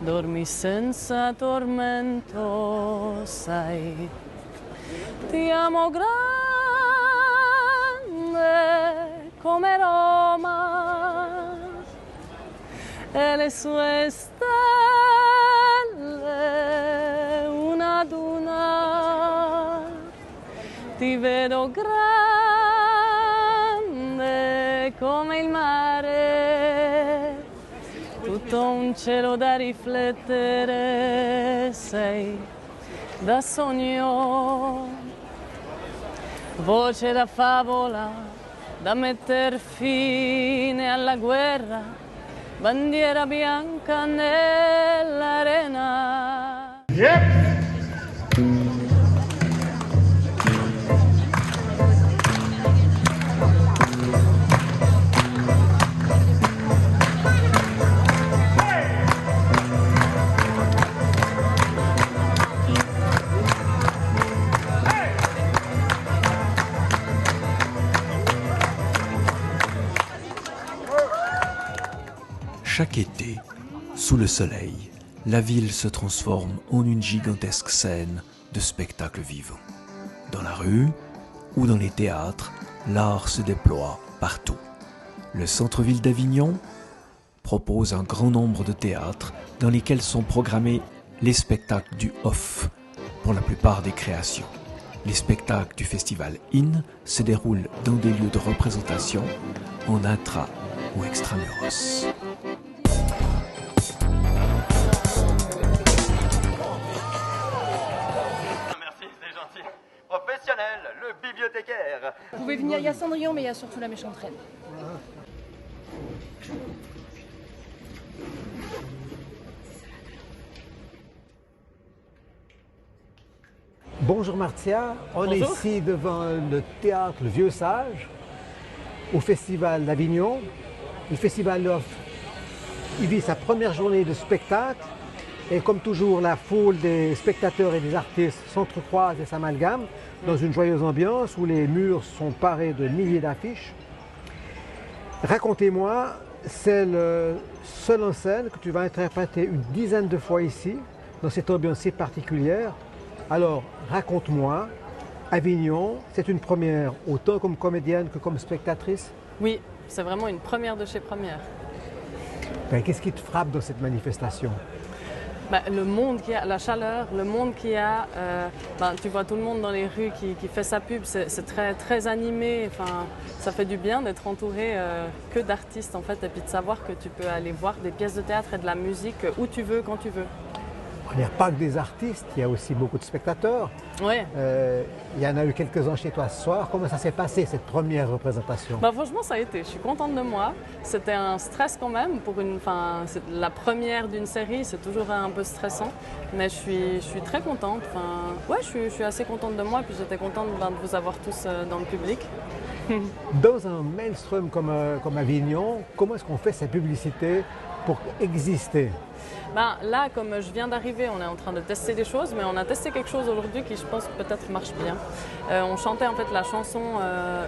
dormi senza tormento, sai. Ti amo grande come Roma e le sue stelle una ad una. Ti vedo grande come il mare, tutto un cielo da riflettere, sei da sogno, voce da favola, da metter fine alla guerra, bandiera bianca nell'arena. Yep. Chaque été, sous le soleil, la ville se transforme en une gigantesque scène de spectacles vivants. Dans la rue ou dans les théâtres, l'art se déploie partout. Le centre-ville d'Avignon propose un grand nombre de théâtres dans lesquels sont programmés les spectacles du off pour la plupart des créations. Les spectacles du festival IN se déroulent dans des lieux de représentation en intra ou extramuros. Professionnel, le bibliothécaire. Vous pouvez venir, il y a Cendrillon, mais il y a surtout la méchante reine. Bonjour Martia, on est ici devant le théâtre Le Vieux Sage, au Festival d'Avignon. Le Festival Off, il vit sa première journée de spectacle et comme toujours la foule des spectateurs et des artistes s'entrecroise et s'amalgame dans une joyeuse ambiance où les murs sont parés de milliers d'affiches. Racontez-moi, c'est le seul en scène que tu vas interpréter une dizaine de fois ici, dans cette ambiance si particulière. Alors, raconte-moi, Avignon, c'est une première, autant comme comédienne que comme spectatrice? Oui, c'est vraiment une première de chez première. Ben, qu'est-ce qui te frappe dans cette manifestation? Le monde qu'il y a, la chaleur, le monde qu'il y a, tu vois tout le monde dans les rues qui fait sa pub, c'est très, très animé, ça fait du bien d'être entouré que d'artistes en fait, et puis de savoir que tu peux aller voir des pièces de théâtre et de la musique où tu veux, quand tu veux. Il n'y a pas que des artistes, il y a aussi beaucoup de spectateurs. Oui. Il y en a eu quelques-uns chez toi ce soir. Comment ça s'est passé cette première représentation? Franchement, ça a été. Je suis contente de moi. C'était un stress quand même. La première d'une série, c'est toujours un peu stressant. Mais je suis très contente. Je suis assez contente de moi. Et puis j'étais contente de vous avoir tous dans le public. Dans un maelstrom comme Avignon, comment est-ce qu'on fait sa publicité pour exister? Là, comme je viens d'arriver, on est en train de tester des choses, mais on a testé quelque chose aujourd'hui qui, je pense, peut-être marche bien. On chantait en fait la chanson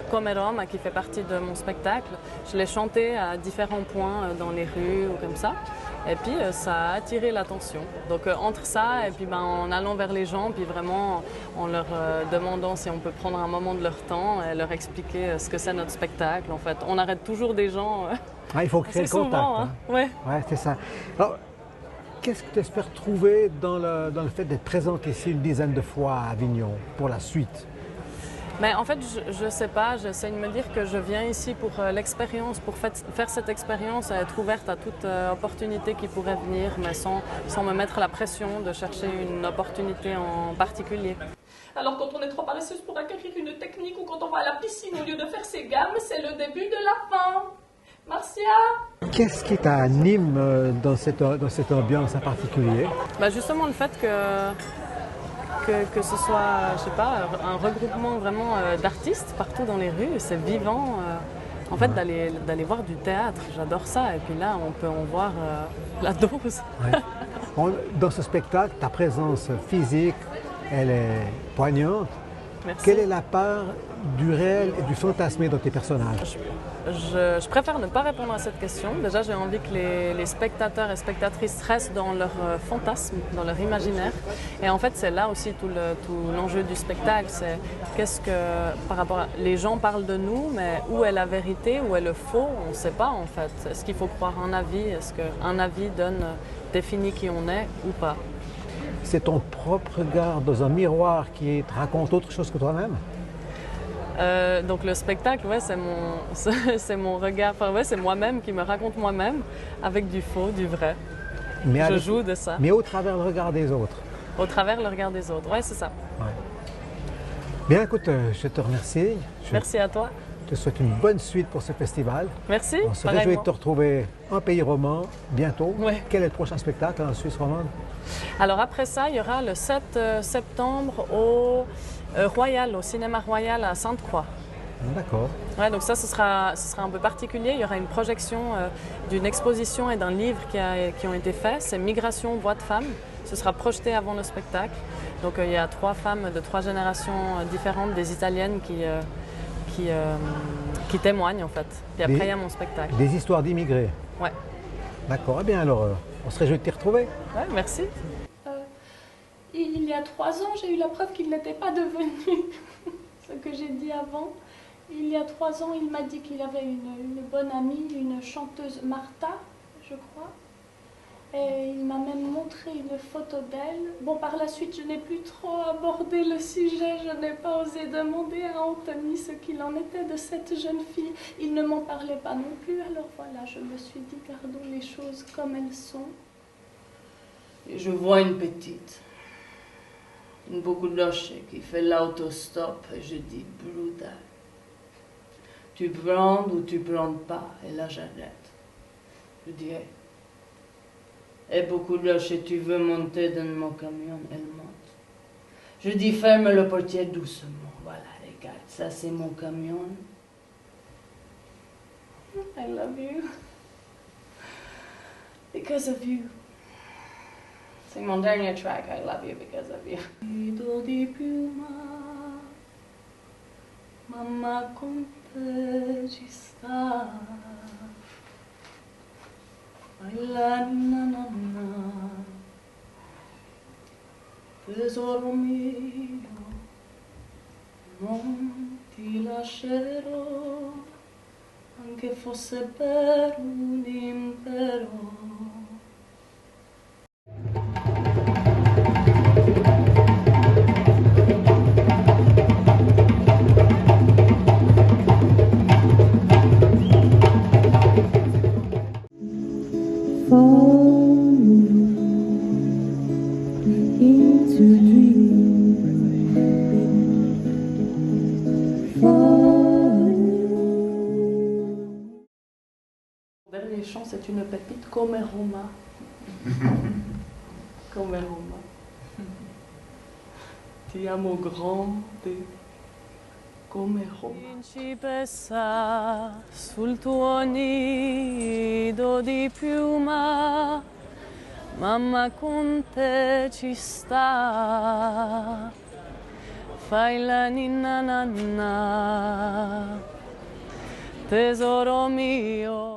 Come Roma, qui fait partie de mon spectacle. Je l'ai chantée à différents points dans les rues ou comme ça. Et puis, ça a attiré l'attention. Donc, entre ça et puis en allant vers les gens, puis vraiment en leur demandant si on peut prendre un moment de leur temps et leur expliquer ce que c'est notre spectacle. En fait, on arrête toujours des gens. Il faut créer le contact. Souvent, hein. Ouais, c'est ça. Alors, qu'est-ce que tu espères trouver dans le fait d'être présente ici une dizaine de fois à Avignon pour la suite? En fait, je ne sais pas. J'essaie de me dire que je viens ici pour l'expérience, pour faire cette expérience, être ouverte à toute opportunité qui pourrait venir, mais sans me mettre la pression de chercher une opportunité en particulier. Alors quand on est trop paresseuse pour acquérir une technique ou quand on va à la piscine au lieu de faire ses gammes, c'est le début de la fin. Marcia? Qu'est-ce qui t'anime dans cette ambiance en particulier? Justement le fait que ce soit, je sais pas, un regroupement vraiment d'artistes partout dans les rues, c'est vivant. En fait, d'aller voir du théâtre, j'adore ça. Et puis là, on peut en voir la dose. Dans ce spectacle, ta présence physique, elle est poignante. Merci. Quelle est la part du réel et du fantasmé dans tes personnages? Je préfère ne pas répondre à cette question. Déjà, j'ai envie que les spectateurs et spectatrices restent dans leur fantasme, dans leur imaginaire. Et en fait, c'est là aussi tout l'enjeu du spectacle. C'est qu'est-ce que, par rapport à, les gens parlent de nous, mais où est la vérité, où est le faux, on ne sait pas en fait. Est-ce qu'il faut croire un avis? Est-ce qu'un avis définit qui on est ou pas? C'est ton propre regard dans un miroir qui te raconte autre chose que toi-même? Donc le spectacle, ouais, c'est mon regard, enfin ouais, c'est moi-même qui me raconte moi-même avec du faux, du vrai. Je joue de ça. Mais au travers le regard des autres. Au travers le regard des autres, ouais, c'est ça. Ouais. Bien, écoute, je te remercie. Merci à toi. Je te souhaite une bonne suite pour ce festival. Merci. On se réjouit de te retrouver en pays roman bientôt. Ouais. Quel est le prochain spectacle en Suisse romande? Alors après ça, il y aura le 7 septembre au Royal, au Cinéma Royal à Sainte-Croix. D'accord. Ouais, donc ça, ce sera un peu particulier. Il y aura une projection d'une exposition et d'un livre qui ont été faits. C'est Migration, voix de femmes. Ce sera projeté avant le spectacle. Donc il y a 3 femmes de 3 générations différentes, des Italiennes qui témoignent en fait. Puis après, il y a mon spectacle. Des histoires d'immigrés. Ouais. D'accord. Eh bien alors, on se réjouit de t'y retrouver. Ouais, merci. Il y a 3 ans, j'ai eu la preuve qu'il n'était pas devenu ce que j'ai dit avant. Il y a 3 ans, il m'a dit qu'il avait une bonne amie, une chanteuse, Martha, je crois. Et il m'a même montré une photo d'elle. Bon, par la suite, je n'ai plus trop abordé le sujet. Je n'ai pas osé demander à Anthony ce qu'il en était de cette jeune fille. Il ne m'en parlait pas non plus. Alors voilà, je me suis dit, gardons les choses comme elles sont. Et je vois une petite, une beaucoup lâchée, qui fait l'autostop et je dis brutal. Tu prends ou tu prends pas, et là j'arrête. Je dis, hey. Et beaucoup lâchée, tu veux monter dans mon camion, elle monte. Je dis, ferme le portier doucement. Voilà, regarde, ça c'est mon camion. I love you. Because of you. C'est mon dernier track, I love you because of you. Nido di piuma, mamma con te ci sta. La na na na, tesoro mio, non ti lascerò, anche fosse per un impero. Le dernier chant, c'est une pépite comme Roma. Come Roma. Ti amo grande come Roma. Principessa sul tuo nido di piuma, mamma con te ci sta. Fai la ninna nanna, tesoro mio.